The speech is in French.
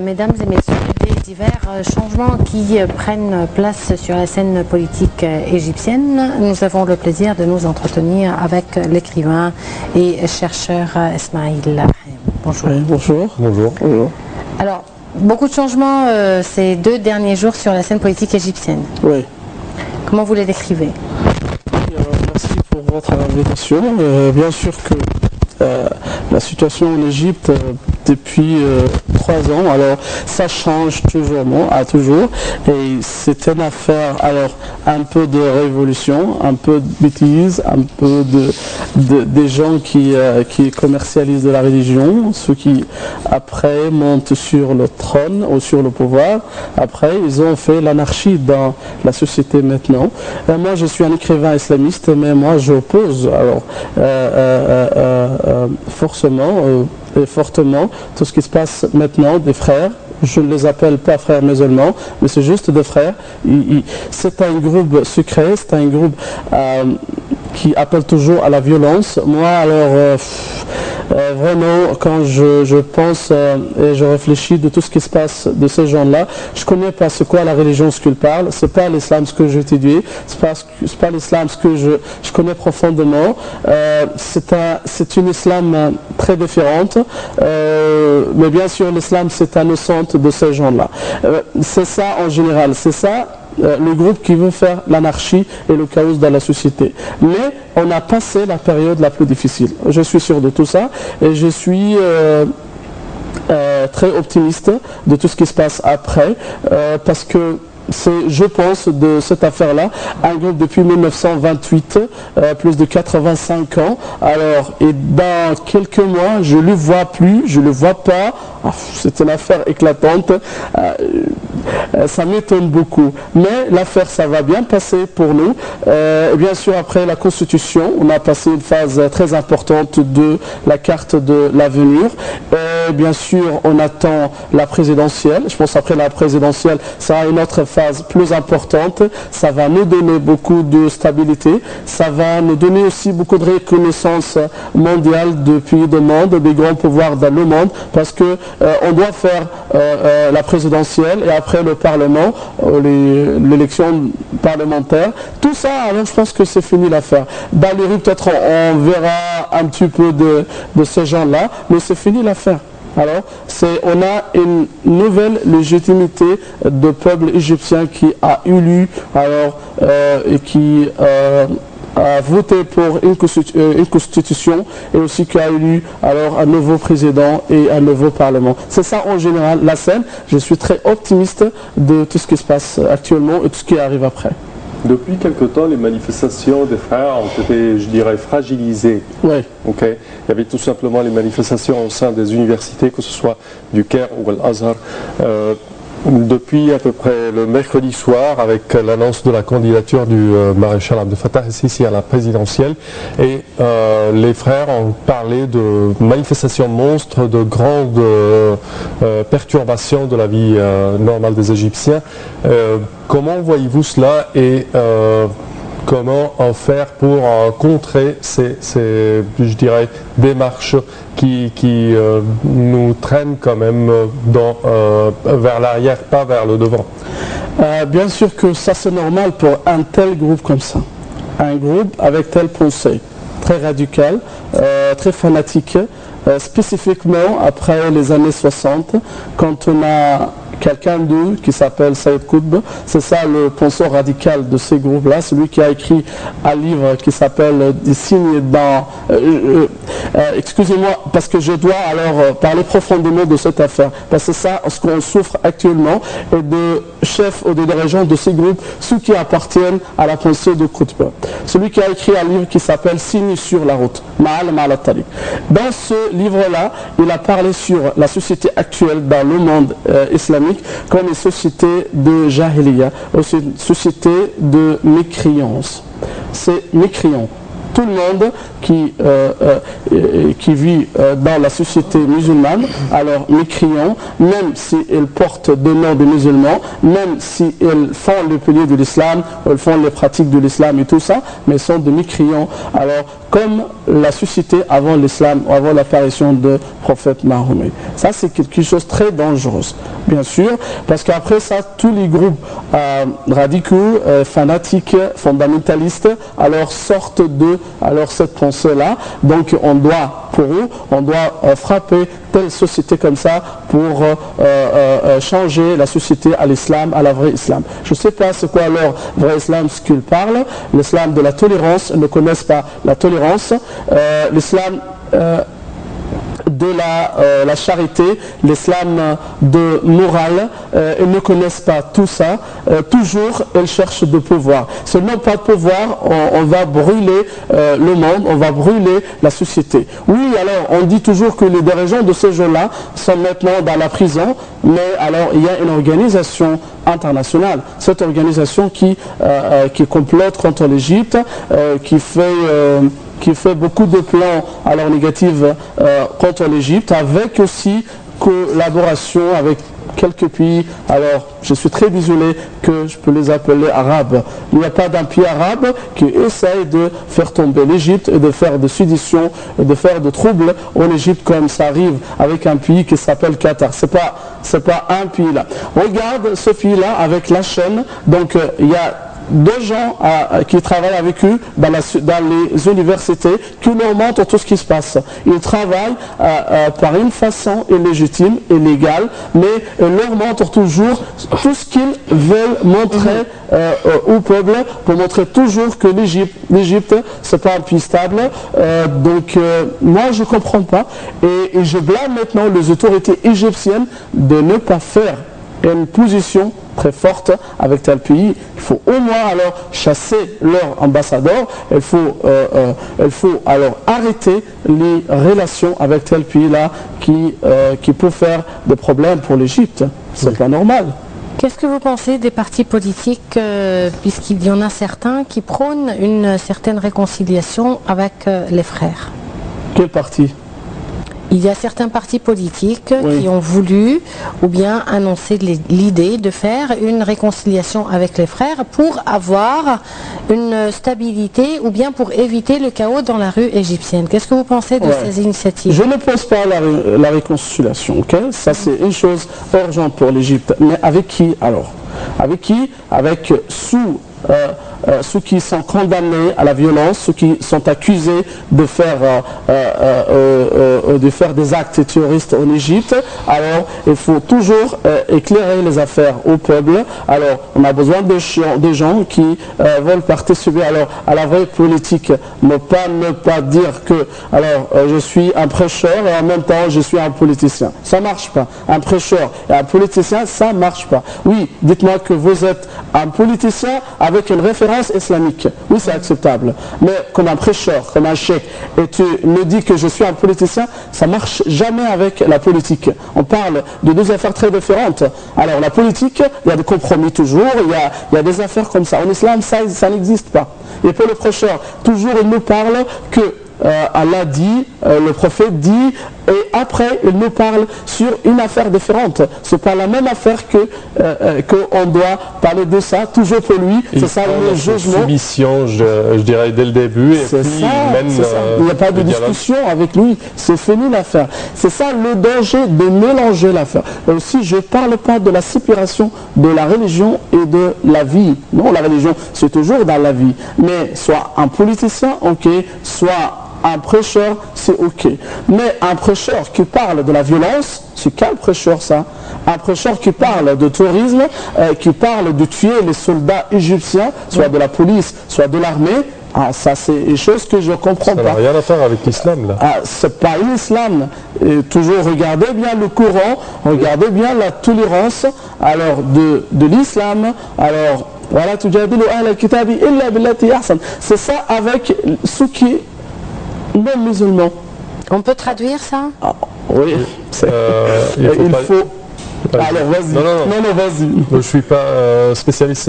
Mesdames et messieurs, des divers changements qui prennent place sur la scène politique égyptienne, nous avons le plaisir de nous entretenir avec l'écrivain et chercheur Esmaïl Brahim. Bonjour. Oui, bonjour. Bonjour. Bonjour. Alors, beaucoup de changements ces 2 derniers jours sur la scène politique égyptienne. Oui. Comment vous les décrivez? Merci pour votre invitation. Bien sûr que la situation en Égypte depuis 3 ans, alors ça change toujours, toujours, et c'est une affaire, alors un peu de révolution, un peu de bêtises, un peu des gens qui commercialisent de la religion, ceux qui après montent sur le trône ou sur le pouvoir, après ils ont fait l'anarchie dans la société maintenant. Moi je suis un écrivain islamiste, mais moi j'oppose alors fortement tout ce qui se passe maintenant des frères. Je ne les appelle pas frères musulmans, mais c'est juste des frères. C'est un groupe secret, c'est un groupe qui appelle toujours à la violence. Moi, alors, vraiment, quand je pense et je réfléchis de tout ce qui se passe de ces gens-là, je ne connais pas ce qu'est la religion, ce qu'ils parlent. Ce n'est pas l'islam ce que j'ai étudié, ce n'est pas l'islam ce que je connais profondément. C'est une islam très différente, mais bien sûr l'islam c'est un centre de ces gens-là. C'est ça en général, c'est ça le groupe qui veut faire l'anarchie et le chaos dans la société. Mais on a passé la période la plus difficile. Je suis sûr de tout ça et je suis très optimiste de tout ce qui se passe après parce que c'est, je pense, de cette affaire-là, un groupe depuis 1928, plus de 85 ans. Alors, et dans quelques mois, je ne le vois plus, je ne le vois pas. C'est une affaire éclatante. Ça m'étonne beaucoup. Mais l'affaire, ça va bien passer pour nous. Et bien sûr, après la Constitution, on a passé une phase très importante de la carte de l'avenir. Bien sûr, on attend la présidentielle. Je pense après la présidentielle, ça sera une autre phase plus importante. Ça va nous donner beaucoup de stabilité. Ça va nous donner aussi beaucoup de reconnaissance mondiale de pays du monde, des grands pouvoirs dans le monde, parce que on doit faire la présidentielle et après le Parlement, l'élection parlementaire. Tout ça, alors je pense que c'est fini l'affaire. Dans les rues, peut-être on verra un petit peu de ces gens-là, mais c'est fini l'affaire. Alors, on a une nouvelle légitimité de peuple égyptien qui a élu, alors, et qui a voté pour une constitution et aussi qui a élu alors un nouveau président et un nouveau parlement. C'est ça en général la scène. Je suis très optimiste de tout ce qui se passe actuellement et tout ce qui arrive après. Depuis quelque temps, les manifestations des frères ont été, je dirais, fragilisées. Oui. Okay. Il y avait tout simplement les manifestations au sein des universités, que ce soit du Caire ou l'Azhar. Depuis à peu près le mercredi soir, avec l'annonce de la candidature du maréchal Abdel Fattah el-Sisi à la présidentielle, et les frères ont parlé de manifestations monstres, de grandes perturbations de la vie normale des Égyptiens. Comment voyez-vous cela et comment en faire pour contrer ces, je dirais, démarches qui nous traînent quand même vers l'arrière, pas vers le devant? Bien sûr que ça c'est normal pour un tel groupe comme ça. Un groupe avec telle pensée, très radical, très fanatique, spécifiquement après les années 60, quand on a quelqu'un d'eux qui s'appelle Saïd Qutb, c'est ça le penseur radical de ces groupes-là, celui qui a écrit un livre qui s'appelle Des signes dans... excusez-moi, parce que je dois alors parler profondément de cette affaire, parce que c'est ça ce qu'on souffre actuellement, et de chefs ou de dirigeants de ces groupes, ceux qui appartiennent à la pensée de Qutb. Celui qui a écrit un livre qui s'appelle Signes sur la route, Ma'al Ma'al Tariq. Dans ce livre-là, il a parlé sur la société actuelle dans le monde islamique, comme une société de jahiliya, aussi une société de mécréance. C'est mécréant. Tout le monde qui vit dans la société musulmane, alors mécréant, même s'ils portent des noms de musulmans, même s'ils font le pilier de l'islam, ils font les pratiques de l'islam et tout ça, mais ils sont des mécréants. Alors comme la société avant l'islam, avant l'apparition du prophète Mahomet. Ça, c'est quelque chose de très dangereux, bien sûr, parce qu'après ça, tous les groupes radicaux, fanatiques, fondamentalistes, alors sortent de cette pensée-là. Donc, on doit, pour eux, on doit frapper telle société comme ça pour changer la société à l'islam, à la vraie islam. Je ne sais pas c'est quoi alors vrai islam, ce qu'ils parlent. L'islam de la tolérance, ils ne connaissent pas la tolérance. L'islam de la charité, l'islam de morale, ils ne connaissent pas tout ça. Toujours, ils cherchent de pouvoir. Seulement pas de pouvoir, on va brûler le monde, on va brûler la société. Oui, alors, on dit toujours que les dirigeants de ces gens-là sont maintenant dans la prison, mais alors, il y a une organisation internationale. Cette organisation qui complote contre l'Égypte, qui fait beaucoup de plans alors négatifs contre l'Égypte, avec aussi collaboration avec quelques pays. Alors, je suis très désolé que je peux les appeler arabes. Il n'y a pas d'un pays arabe qui essaye de faire tomber l'Égypte et de faire de sédition, de faire de troubles en Égypte comme ça arrive avec un pays qui s'appelle Qatar. C'est pas un pays là. Regarde ce pays-là avec la chaîne. Donc, il y a deux gens qui travaillent avec eux dans les universités qui leur montrent tout ce qui se passe. Ils travaillent par une façon illégitime, illégale, mais ils leur montrent toujours tout ce qu'ils veulent montrer au peuple, pour montrer toujours que l'Égypte, c'est pas un pays stable. Donc moi je ne comprends pas et je blâme maintenant les autorités égyptiennes de ne pas faire une position très forte avec tel pays. Il faut au moins alors chasser leur ambassadeur. Il faut alors arrêter les relations avec tel pays-là qui peut faire des problèmes pour l'Égypte. C'est pas normal. Qu'est-ce que vous pensez des partis politiques, puisqu'il y en a certains qui prônent une certaine réconciliation avec les frères? Quel parti? Il y a certains partis politiques qui ont voulu ou bien annoncé l'idée de faire une réconciliation avec les frères pour avoir une stabilité ou bien pour éviter le chaos dans la rue égyptienne. Qu'est-ce que vous pensez de ces initiatives? Je ne pense pas à la réconciliation. Okay? Ça, c'est une chose urgente pour l'Égypte. Mais avec qui alors? Avec qui? Avec ceux qui sont condamnés à la violence, ceux qui sont accusés de faire des actes terroristes en Égypte. Alors, il faut toujours éclairer les affaires au peuple. Alors, on a besoin de gens qui veulent participer à la vraie politique. Ne pas dire que je suis un prêcheur et en même temps je suis un politicien. Ça ne marche pas. Un prêcheur et un politicien, ça ne marche pas. Oui, dites-moi que vous êtes un politicien avec une référence islamique. Oui, c'est acceptable. Mais comme un prêcheur, comme un cheikh, et tu me dis que je suis un politicien, ça ne marche jamais avec la politique. On parle de deux affaires très différentes. Alors la politique, il y a des compromis toujours, il y a des affaires comme ça. En islam, ça n'existe pas. Et pour le prêcheur, toujours il nous parle que Allah dit, le prophète dit, et après il nous parle sur une affaire différente. C'est pas la même affaire qu'on doit parler de ça, toujours pour lui. C'est ça le jugement. Soumission, je dirais dès le début. C'est ça, il n'y a pas de discussion avec lui. C'est fini l'affaire. C'est ça le danger de mélanger l'affaire. Et aussi, je ne parle pas de la séparation de la religion et de la vie. Non, la religion, c'est toujours dans la vie. Mais soit un politicien, ok, soit un prêcheur, c'est ok. Mais un prêcheur qui parle de la violence, c'est quel prêcheur ça? Un prêcheur qui parle de terrorisme, qui parle de tuer les soldats égyptiens, soit de la police, soit de l'armée, ça c'est une chose que je ne comprends pas. Ça n'a rien à faire avec l'islam là. C'est pas l'islam. Toujours regardez bien le Coran, regardez bien la tolérance alors de l'islam. Alors voilà, c'est ça avec ceux qui non musulmans. On peut traduire ça? Oui. Il faut. Alors vas-y. Non, vas-y. Je ne suis pas spécialiste.